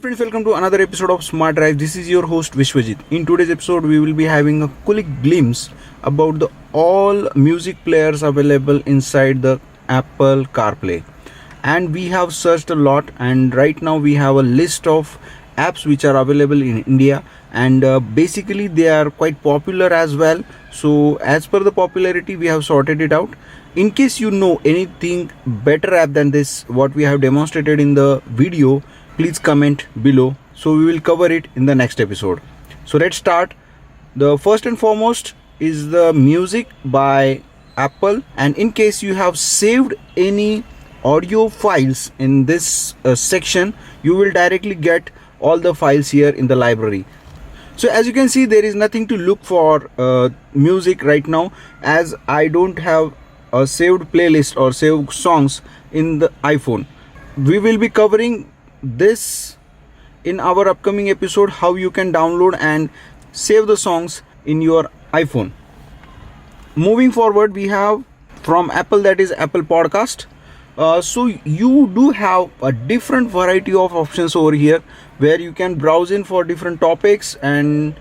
friends, welcome to another episode of Smart Drive. This is your host Vishwajit. In today's episode, we will be having a quick glimpse about the all music players available inside the Apple Carplay. And we have searched a lot, and right now we have a list of apps which are available in India, and basically they are quite popular as well. So as per the popularity, we have sorted it out. In case you know anything better app than this what we have demonstrated in the video, please comment below, so we will cover it in the next episode. So let's start. The first and foremost is the music by Apple, and in case you have saved any audio files in this section, you will directly get all the files here in the library. So as you can see, there is nothing to look for music right now, as I don't have a saved playlist or saved songs in the iPhone. We will be covering this in our upcoming episode, how you can download and save the songs in your iPhone. Moving forward, we have from Apple, that is Apple Podcast. So you do have a different variety of options over here, where you can browse in for different topics and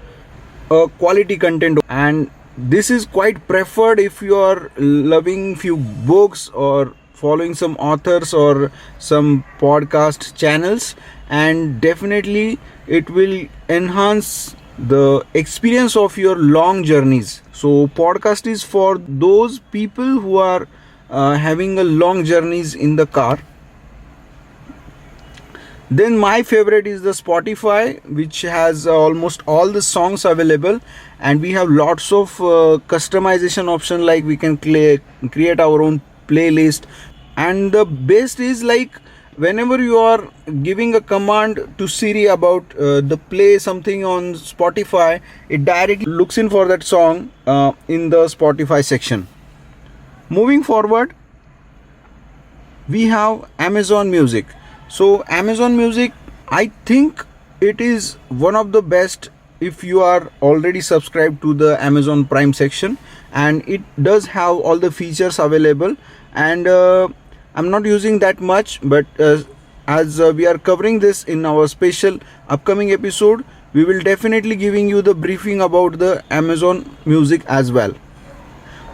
quality content, and this is quite preferred if you are loving few books or following some authors or some podcast channels, and definitely it will enhance the experience of your long journeys. So podcast is for those people who are having a long journeys in the car. Then my favorite is the Spotify, which has almost all the songs available, and we have lots of customization option, like we can create our own playlist. And the best is, like, whenever you are giving a command to Siri about the play something on Spotify, it directly looks in for that song in the Spotify section. Moving forward, we have Amazon Music. So Amazon Music, I think it is one of the best if you are already subscribed to the Amazon Prime section, and it does have all the features available. And I'm not using that much, but as we are covering this in our special upcoming episode, we will definitely giving you the briefing about the Amazon Music as well.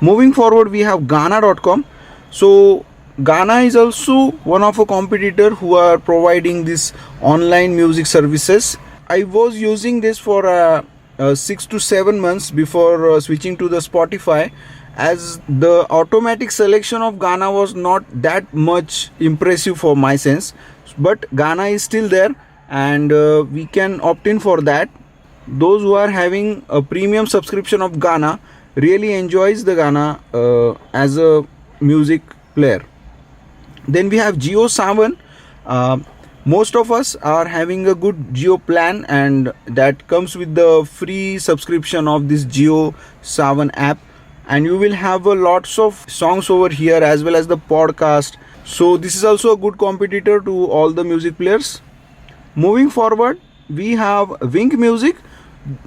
Moving forward, we have Gaana.com. So Gaana is also one of a competitor who are providing this online music services. I was using this for 6 to 7 months before switching to the Spotify, as the automatic selection of Gaana was not that much impressive for my sense. But Gaana is still there, and we can opt in for that. Those who are having a premium subscription of Gaana really enjoys the Gaana as a music player. Then we have jiosavan. Most of us are having a good Jio plan, and that comes with the free subscription of this jiosavan app, and you will have lots of songs over here as well as the podcast. So this is also a good competitor to all the music players. Moving forward, we have Wynk Music.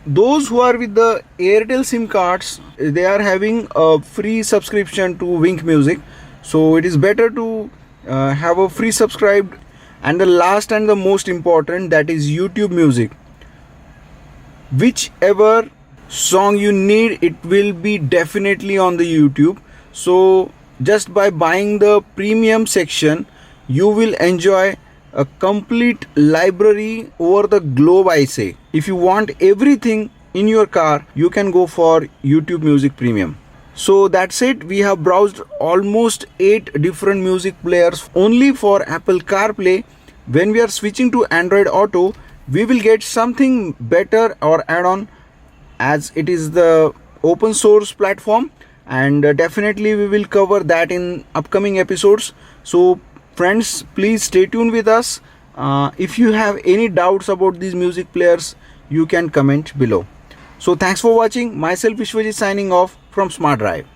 Those who are with the Airtel SIM cards, they are having a free subscription to Wynk Music. So it is better to have a free subscribed. And the last and the most important, that is YouTube Music. Whichever song you need, it will be definitely on the YouTube. So just by buying the premium section, you will enjoy a complete library over the globe, I say. If you want everything in your car, you can go for YouTube Music Premium. So that's it. We have browsed almost 8 different music players only for Apple CarPlay. When we are switching to Android Auto, we will get something better or add-on, as it is the open source platform, and definitely we will cover that in upcoming episodes. So friends, please stay tuned with us. If you have any doubts about these music players, you can comment below. So thanks for watching. Myself Vishwajit signing off from Smart Drive.